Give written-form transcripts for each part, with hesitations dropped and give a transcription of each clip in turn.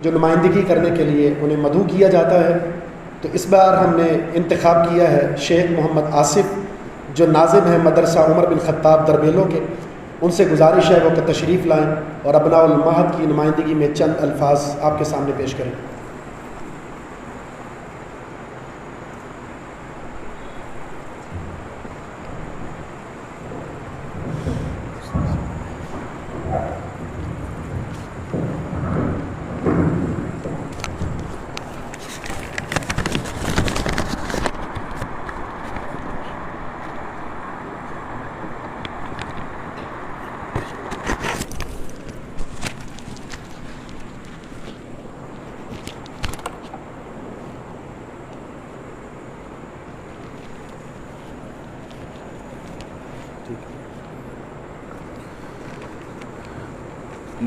جو نمائندگی کرنے کے لیے انہیں مدعو کیا جاتا ہے، تو اس بار ہم نے انتخاب کیا ہے شیخ محمد آصف جو ناظم ہیں مدرسہ عمر بن خطاب دربیلو کے۔ ان سے گزارش ہے وہ کہ تشریف لائیں اور ابناء المعہد کی نمائندگی میں چند الفاظ آپ کے سامنے پیش کریں۔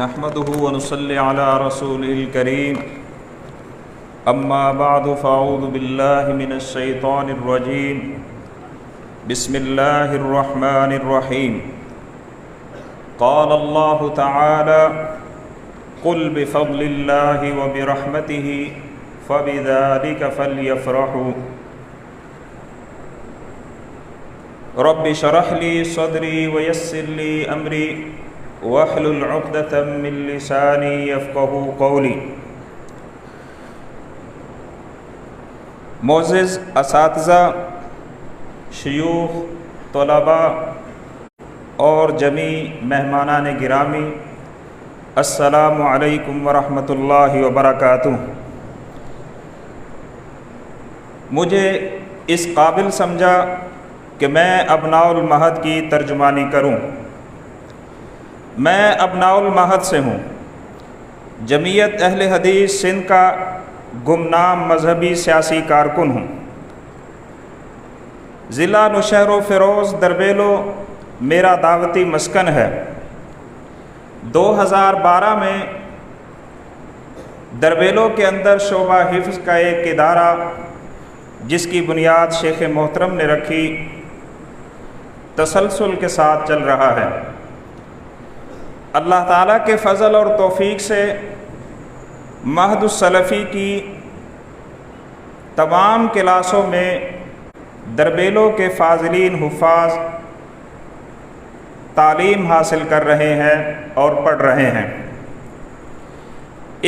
نحمده ونصلي على رسوله الكريم اما بعد فاعوذ بالله من الشيطان الرجيم بسم الله الرحمن الرحيم قال الله تعالى قل بفضل الله وبرحمته فبذلك فليفرحوا رب اشرح لي صدري ويسر لي امري واحلل عقدة من لساني يفقهوا قولي۔ معزز اساتذہ، شیوخ، طلباء اور جمیع مہمانان گرامی، السلام علیکم ورحمۃ اللہ وبرکاتہ۔ مجھے اس قابل سمجھا کہ میں ابناء المعہد کی ترجمانی کروں۔ میں ابناء المعہد سے ہوں، جمعیت اہل حدیث سندھ کا گمنام مذہبی سیاسی کارکن ہوں۔ ضلع نوشہر و فیروز دربیلو میرا دعوتی مسکن ہے۔ 2012 میں دربیلو کے اندر شعبہ حفظ کا ایک ادارہ جس کی بنیاد شیخ محترم نے رکھی تسلسل کے ساتھ چل رہا ہے۔ اللہ تعالیٰ کے فضل اور توفیق سے معہد السلفی کی تمام کلاسوں میں دربیلو کے فاضلین حفاظ تعلیم حاصل کر رہے ہیں اور پڑھ رہے ہیں۔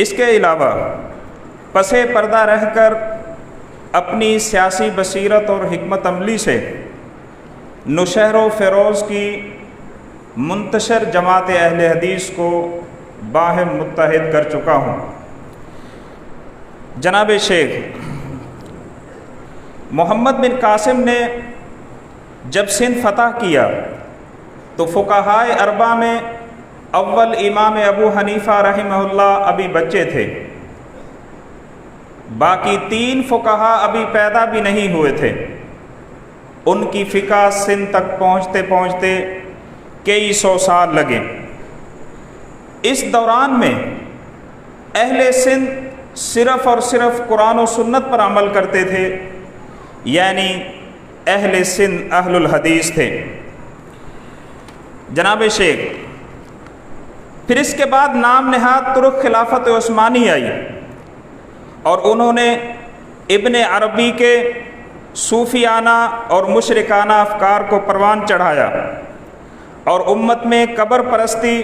اس کے علاوہ پس پردہ رہ کر اپنی سیاسی بصیرت اور حکمت عملی سے نوشہر و فیروز کی منتشر جماعت اہل حدیث کو باہم متحد کر چکا ہوں۔ جناب شیخ محمد بن قاسم نے جب سندھ فتح کیا تو فقہائے اربعہ میں اول امام ابو حنیفہ رحمہ اللہ ابھی بچے تھے، باقی 3 فقہا ابھی پیدا بھی نہیں ہوئے تھے۔ ان کی فقہ سندھ تک پہنچتے پہنچتے کئی 100 سال لگے۔ اس دوران میں اہل سندھ صرف اور صرف قرآن و سنت پر عمل کرتے تھے، یعنی اہل سندھ اہل الحدیث تھے۔ جناب شیخ پھر اس کے بعد نام نہاد ترک خلافت عثمانی آئی اور انہوں نے ابن عربی کے صوفیانہ اور مشرکانہ افکار کو پروان چڑھایا اور امت میں قبر پرستی،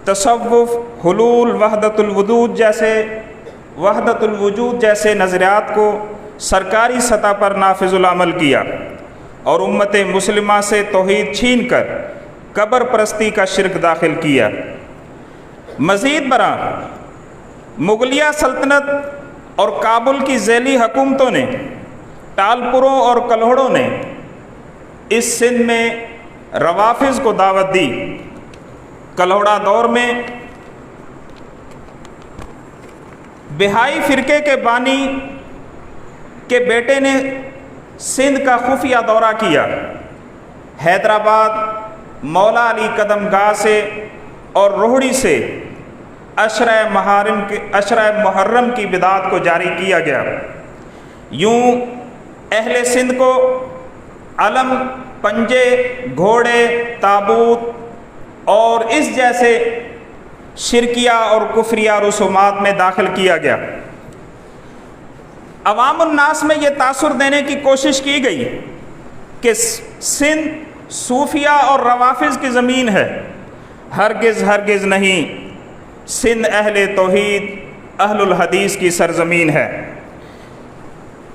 تصوف، حلول، وحدت الوجود جیسے نظریات کو سرکاری سطح پر نافذ العمل کیا اور امت مسلمہ سے توحید چھین کر قبر پرستی کا شرک داخل کیا۔ مزید برآں مغلیہ سلطنت اور کابل کی ذیلی حکومتوں نے، ٹالپوروں اور کلہڑوں نے اس سندھ میں روافظ کو دعوت دی۔ کلہوڑا دور میں بہائی فرقے کے بانی کے بیٹے نے سندھ کا خفیہ دورہ کیا۔ حیدرآباد، مولا علی قدم گاہ سے اور روہڑی سے عشرہ محرم کی بدعت کو جاری کیا گیا۔ یوں اہل سندھ کو علم، پنجے، گھوڑے، تابوت اور اس جیسے شرکیہ اور کفریہ رسومات میں داخل کیا گیا۔ عوام الناس میں یہ تاثر دینے کی کوشش کی گئی کہ سندھ صوفیہ اور روافظ کی زمین ہے۔ ہرگز ہرگز نہیں، سندھ اہل توحید اہل الحدیث کی سرزمین ہے۔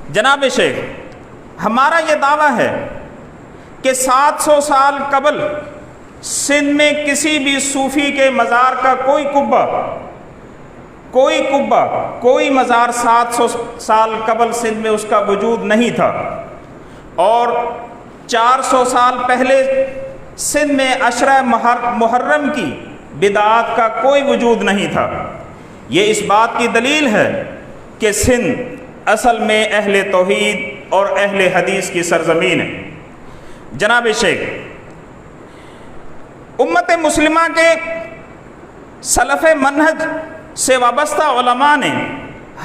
جناب شیخ، ہمارا یہ دعویٰ ہے کہ 700 سال قبل سندھ میں کسی بھی صوفی کے مزار کا کوئی قبہ، کوئی مزار 700 سال قبل سندھ میں اس کا وجود نہیں تھا، اور 400 سال پہلے سندھ میں عشرہ محرم کی بدعات کا کوئی وجود نہیں تھا۔ یہ اس بات کی دلیل ہے کہ سندھ اصل میں اہل توحید اور اہل حدیث کی سرزمین ہے۔ جناب شیخ، امت مسلمہ کے سلف منہج سے وابستہ علماء نے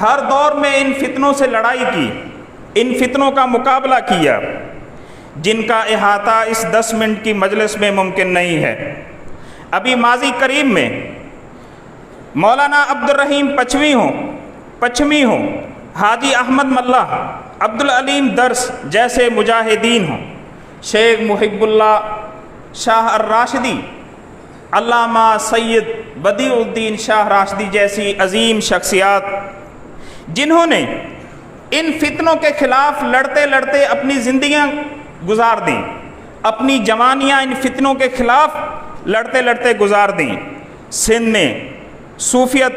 ہر دور میں ان فتنوں سے لڑائی کی، ان فتنوں کا مقابلہ کیا، جن کا احاطہ اس 10 منٹ کی مجلس میں ممکن نہیں ہے۔ ابھی ماضی قریب میں مولانا عبد الرحیم پچھمی ہوں، حاجی احمد ملہ، عبدالعلیم درس جیسے مجاہدین ہوں، شیخ محب اللہ شاہ الراشدی، علامہ سید بدیع الدین شاہ راشدی جیسی عظیم شخصیات، جنہوں نے ان فتنوں کے خلاف لڑتے لڑتے اپنی زندگیاں گزار دیں، اپنی جوانیاں ان فتنوں کے خلاف لڑتے لڑتے گزار دیں۔ سندھ نے صوفیت،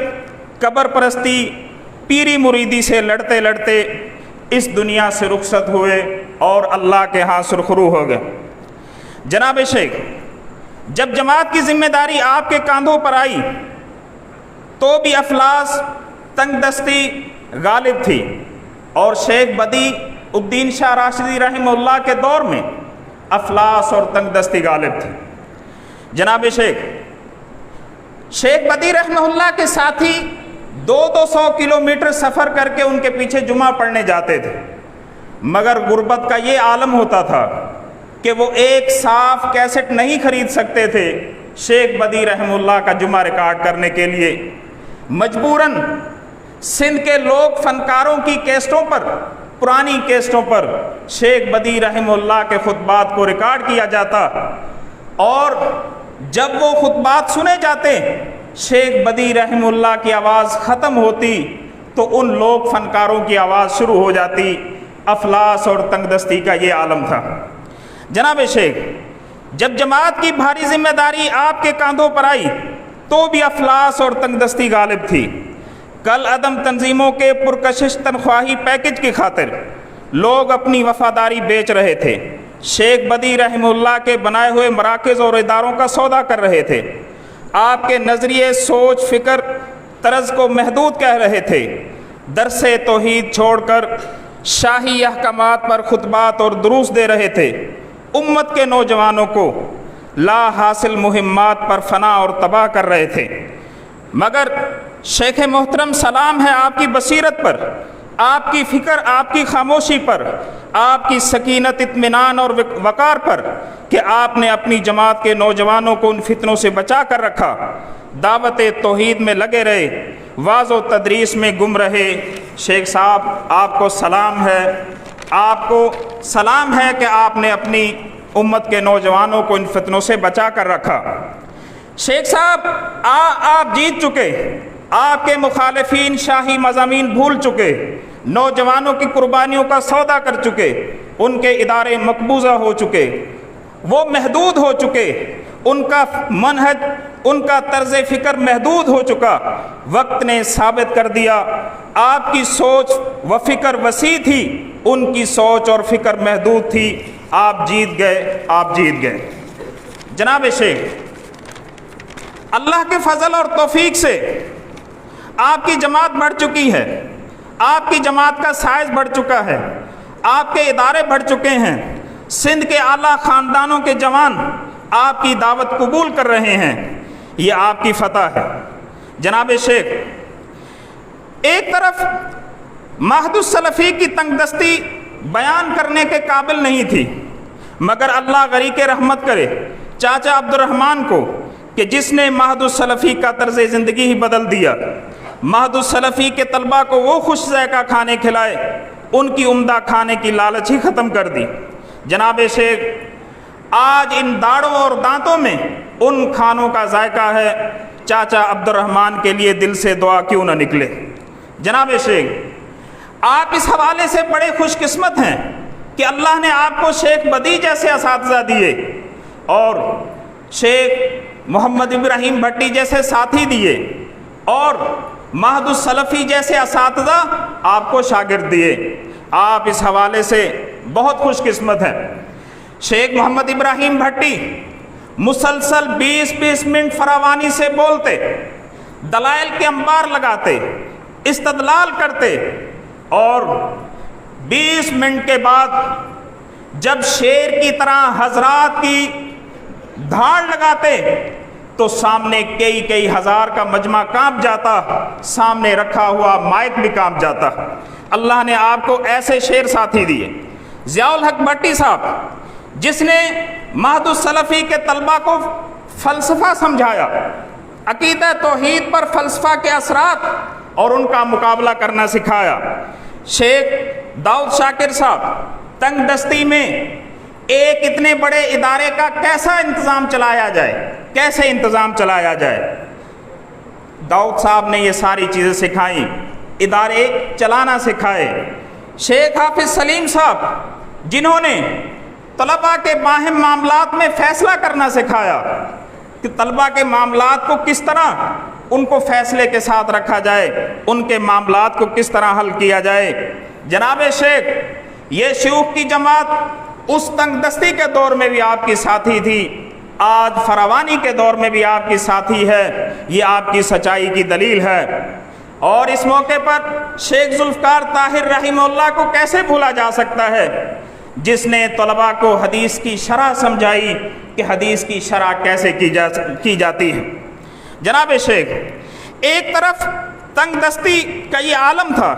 قبر پرستی، پیری مریدی سے لڑتے لڑتے اس دنیا سے رخصت ہوئے اور اللہ کے ہاں سرخرو ہو گئے۔ جناب شیخ، جب جماعت کی ذمہ داری آپ کے کاندھوں پر آئی تو بھی افلاس، تنگ دستی غالب تھی، اور شیخ بدیع الدین شاہ راشدی رحمہ اللہ کے دور میں افلاس اور تنگ دستی غالب تھی۔ جناب شیخ بدیع رحمہ اللہ کے ساتھی 200 کلومیٹر سفر کر کے ان کے پیچھے جمعہ پڑھنے جاتے تھے، مگر غربت کا یہ عالم ہوتا تھا کہ وہ ایک صاف کیسٹ نہیں خرید سکتے تھے شیخ بدیع رحمہ اللہ کا جمعہ ریکارڈ کرنے کے لیے۔ مجبوراً سندھ کے لوگ فنکاروں کی کیسٹوں پر، پرانی کیسٹوں پر شیخ بدیع رحمہ اللہ کے خطبات کو ریکارڈ کیا جاتا، اور جب وہ خطبات سنے جاتے، شیخ بدیع رحمہ اللہ کی آواز ختم ہوتی تو ان لوگ فنکاروں کی آواز شروع ہو جاتی۔ افلاس اور تنگ دستی کا یہ عالم تھا۔ جناب شیخ، جب جماعت کی بھاری ذمہ داری آپ کے کاندھوں پر آئی تو بھی افلاس اور تنگ دستی غالب تھی۔ کل عدم تنظیموں کے پرکشش تنخواہی پیکج کی خاطر لوگ اپنی وفاداری بیچ رہے تھے، شیخ بدیع رحمہ اللہ کے بنائے ہوئے مراکز اور اداروں کا سودا کر رہے تھے، آپ کے نظریے، سوچ، فکر، طرز کو محدود کہہ رہے تھے، درس توحید چھوڑ کر شاہی احکامات پر خطبات اور دروس دے رہے تھے، امت کے نوجوانوں کو لا حاصل مہمات پر فنا اور تباہ کر رہے تھے۔ مگر شیخ محترم، سلام ہے آپ کی بصیرت پر، آپ کی فکر، آپ کی خاموشی پر، آپ کی سکینت، اطمینان اور وقار پر کہ آپ نے اپنی جماعت کے نوجوانوں کو ان فتنوں سے بچا کر رکھا، دعوت توحید میں لگے رہے، واعظ و تدریس میں گم رہے۔ شیخ صاحب، آپ کو سلام ہے، آپ کو سلام ہے کہ آپ نے اپنی امت کے نوجوانوں کو ان فتنوں سے بچا کر رکھا۔ شیخ صاحب، آپ جیت چکے، آپ کے مخالفین شاہی مضامین بھول چکے، نوجوانوں کی قربانیوں کا سودا کر چکے، ان کے ادارے مقبوضہ ہو چکے، وہ محدود ہو چکے، ان کا منہج، ان کا طرز فکر محدود ہو چکا۔ وقت نے ثابت کر دیا آپ کی سوچ و فکر وسیع تھی، ان کی سوچ اور فکر محدود تھی۔ آپ جیت گئے، آپ جیت گئے۔ جناب شیخ، اللہ کے فضل اور توفیق سے آپ کی جماعت بڑھ چکی ہے، آپ کی جماعت کا سائز بڑھ چکا ہے، آپ کے ادارے بڑھ چکے ہیں، سندھ کے اعلیٰ خاندانوں کے جوان آپ کی دعوت قبول کر رہے ہیں، یہ آپ کی فتح ہے۔ جناب شیخ، ایک طرف مہد السلفی کی تنگ دستی بیان کرنے کے قابل نہیں تھی، مگر اللہ غریق رحمت کرے چاچا عبد الرحمن کو کہ جس نے مہد السلفی کا طرز زندگی ہی بدل دیا، مہد السلفی کے طلبہ کو وہ خوش ذائقہ کھانے کھلائے، ان کی عمدہ کھانے کی لالچ ہی ختم کر دی۔ جناب شیخ، آج ان داڑوں اور دانتوں میں ان کھانوں کا ذائقہ ہے، چاچا عبد الرحمن کے لیے دل سے دعا کیوں نہ نکلے۔ جناب شیخ، آپ اس حوالے سے بڑے خوش قسمت ہیں کہ اللہ نے آپ کو شیخ بدی جیسے اساتذہ دیے اور شیخ محمد ابراہیم بھٹی جیسے ساتھی دیے اور مہد السلفی جیسے اساتذہ آپ کو شاگرد دیے۔ آپ اس حوالے سے بہت خوش قسمت ہیں۔ شیخ محمد ابراہیم بھٹی مسلسل 20-20 منٹ فراوانی سے بولتے، دلائل کے انبار لگاتے، استدلال کرتے اور 20 منٹ کے بعد جب شیر کی طرح حضرات کی دھاڑ لگاتے تو سامنے کئی ہزار کا مجمع کانپ جاتا، سامنے رکھا ہوا مائک بھی کانپ جاتا۔ اللہ نے آپ کو ایسے شیر ساتھی دیے۔ ضیاء الحق بھٹی صاحب، جس نے مہد السلفی کے طلبہ کو فلسفہ سمجھایا، عقیدہ توحید پر فلسفہ کے اثرات اور ان کا مقابلہ کرنا سکھایا۔ شیخ داؤد شاکر صاحب، تنگ دستی میں ایک اتنے بڑے ادارے کا کیسے انتظام چلایا جائے، داؤد صاحب نے یہ ساری چیزیں سکھائیں، ادارے چلانا سکھائے۔ شیخ حافظ سلیم صاحب، جنہوں نے طلباء کے باہم معاملات میں فیصلہ کرنا سکھایا کہ طلباء کے معاملات کو کس طرح ان کو فیصلے کے ساتھ رکھا جائے، ان کے معاملات کو کس طرح حل کیا جائے۔ جناب شیخ، یہ شیوخ کی جماعت اس تنگ دستی کے دور میں بھی آپ کی ساتھی تھی، آج فراوانی کے دور میں بھی آپ کی ساتھی ہے، یہ آپ کی سچائی کی دلیل ہے۔ اور اس موقع پر شیخ ذوالفقار طاہر رحمہ اللہ کو کیسے بھولا جا سکتا ہے، جس نے طلباء کو حدیث کی شرح سمجھائی کہ حدیث کی شرح کیسے کی جاتی ہے۔ جناب شیخ، ایک طرف تنگ دستی کا یہ عالم تھا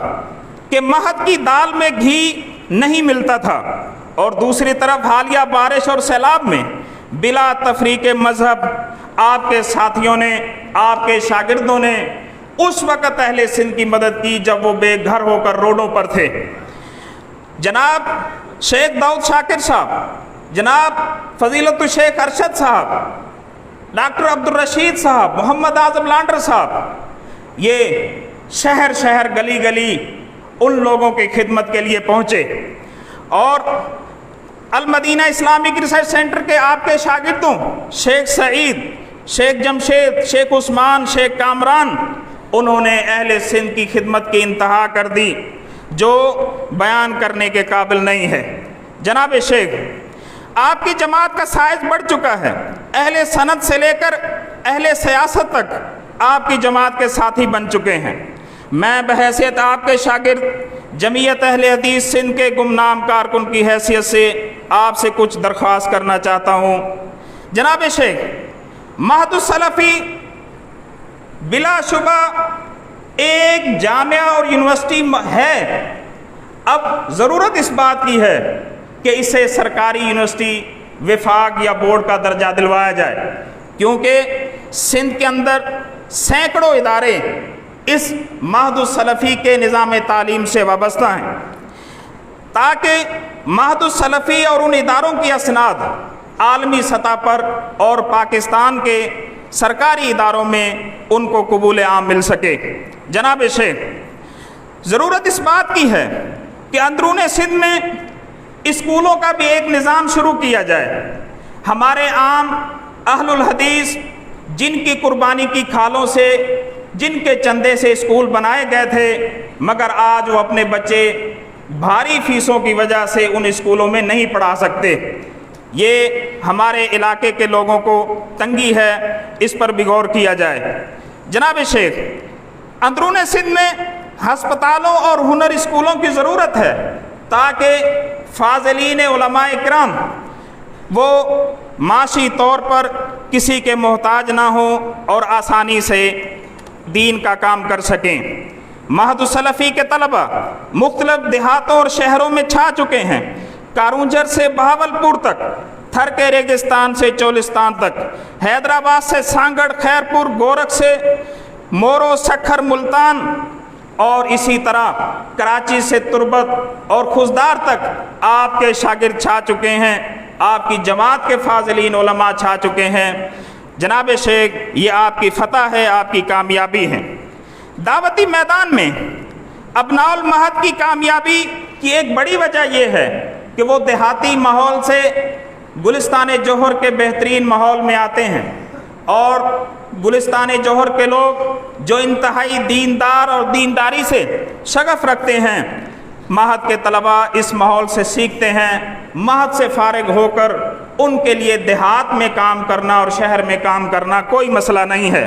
کہ مہد کی دال میں گھی نہیں ملتا تھا، اور دوسری طرف حالیہ بارش اور سیلاب میں بلا تفریق مذہب آپ کے ساتھیوں نے، آپ کے شاگردوں نے اس وقت اہل سندھ کی مدد کی جب وہ بے گھر ہو کر روڈوں پر تھے۔ جناب شیخ داؤد شاکر صاحب، جناب فضیلت الشیخ ارشد صاحب، ڈاکٹر عبدالرشید صاحب، محمد اعظم لانڈر صاحب، یہ شہر شہر گلی گلی ان لوگوں کی خدمت کے لیے پہنچے، اور المدینہ اسلامک ریسرچ سینٹر کے آپ کے شاگردوں شیخ سعید، شیخ جمشید، شیخ عثمان، شیخ کامران، انہوں نے اہل سندھ کی خدمت کی انتہا کر دی جو بیان کرنے کے قابل نہیں ہے۔ جناب شیخ، آپ کی جماعت کا سائز بڑھ چکا ہے، اہل سند سے لے کر اہل سیاست تک آپ کی جماعت کے ساتھی بن چکے ہیں۔ میں بحیثیت آپ کے شاگرد جمعیت اہل حدیث سندھ کے گمنام کارکن کی حیثیت سے آپ سے کچھ درخواست کرنا چاہتا ہوں۔ جناب شیخ، مہد السلفی بلا شبہ ایک جامعہ اور یونیورسٹی ہے، اب ضرورت اس بات کی ہے کہ اسے سرکاری یونیورسٹی وفاق یا بورڈ کا درجہ دلوایا جائے، کیونکہ سندھ کے اندر سینکڑوں ادارے اس مہد السلفی کے نظام تعلیم سے وابستہ ہیں، تاکہ مہد السلفی اور ان اداروں کی اسناد عالمی سطح پر اور پاکستان کے سرکاری اداروں میں ان کو قبول عام مل سکے۔ جناب شیخ، ضرورت اس بات کی ہے کہ اندرون سندھ میں اسکولوں کا بھی ایک نظام شروع کیا جائے۔ ہمارے عام اہل الحدیث جن کی قربانی کی کھالوں سے، جن کے چندے سے اسکول بنائے گئے تھے، مگر آج وہ اپنے بچے بھاری فیسوں کی وجہ سے ان اسکولوں میں نہیں پڑھا سکتے، یہ ہمارے علاقے کے لوگوں کو تنگی ہے، اس پر بھی غور کیا جائے۔ جناب شیخ، اندرون سندھ میں ہسپتالوں اور ہنر اسکولوں کی ضرورت ہے تاکہ فاضلین علماء اکرام وہ معاشی طور پر کسی کے محتاج نہ ہوں اور آسانی سے دین کا کام کر سکیں۔ مہد السلفی کے طلبہ مختلف دیہاتوں اور شہروں میں چھا چکے ہیں، کارونجر سے بہاولپور تک تھر کے ریگستان سے چولستان تک، حیدرآباد سے سانگڑ، خیرپور، گورکھ سے مورو، سکھر، ملتان، اور اسی طرح کراچی سے تربت اور خزدار تک آپ کے شاگرد چھا چکے ہیں، آپ کی جماعت کے فاضلین علماء چھا چکے ہیں۔ جناب شیخ، یہ آپ کی فتح ہے، آپ کی کامیابی ہے۔ دعوتی میدان میں ابناء المہد کی کامیابی کی ایک بڑی وجہ یہ ہے کہ وہ دیہاتی ماحول سے گلستان جوہر کے بہترین ماحول میں آتے ہیں، اور گلستان جوہر کے لوگ جو انتہائی دیندار اور دینداری سے شغف رکھتے ہیں، معہد کے طلباء اس ماحول سے سیکھتے ہیں۔ معہد سے فارغ ہو کر ان کے لیے دیہات میں کام کرنا اور شہر میں کام کرنا کوئی مسئلہ نہیں ہے۔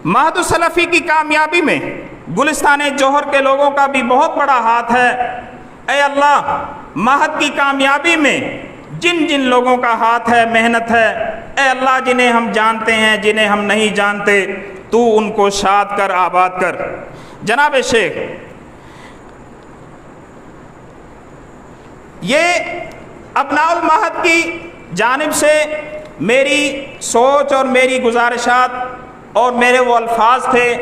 معہد السلفی کی کامیابی میں گلستان جوہر کے لوگوں کا بھی بہت بڑا ہاتھ ہے۔ اے اللہ، معہد کی کامیابی میں جن جن لوگوں کا ہاتھ ہے، محنت ہے، اے اللہ، جنہیں ہم جانتے ہیں، جنہیں ہم نہیں جانتے، تو ان کو شاد کر، آباد کر۔ جناب شیخ، یہ ابناء المعہد کی جانب سے میری سوچ اور میری گزارشات اور میرے وہ الفاظ تھے۔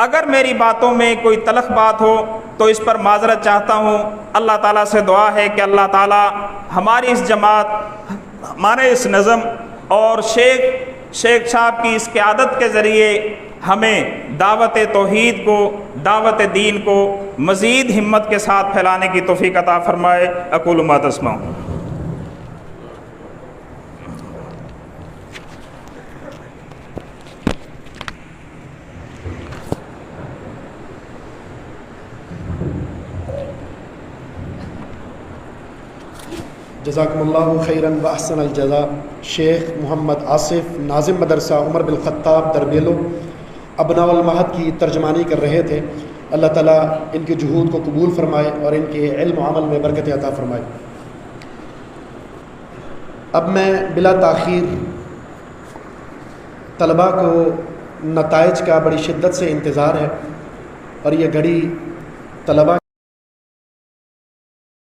اگر میری باتوں میں کوئی تلخ بات ہو تو اس پر معذرت چاہتا ہوں۔ اللہ تعالیٰ سے دعا ہے کہ اللہ تعالیٰ ہماری اس جماعت، ہمارے اس نظم اور شیخ صاحب کی اس قیادت کے ذریعے ہمیں دعوت توحید کو، دعوت دین کو مزید ہمت کے ساتھ پھیلانے کی توفیق عطا فرمائے۔ اقول ما تسمعون۔ جزاکم اللہ خیراً و احسن الجزاء۔ شیخ محمد آصف، ناظم مدرسہ عمر بن خطاب دربیلو، ابناء المعہد کی ترجمانی کر رہے تھے۔ اللہ تعالیٰ ان کے جہود کو قبول فرمائے اور ان کے علم و عمل میں برکت عطا فرمائے۔ اب میں بلا تاخیر طلباء کو نتائج کا بڑی شدت سے انتظار ہے، اور یہ گھڑی طلباء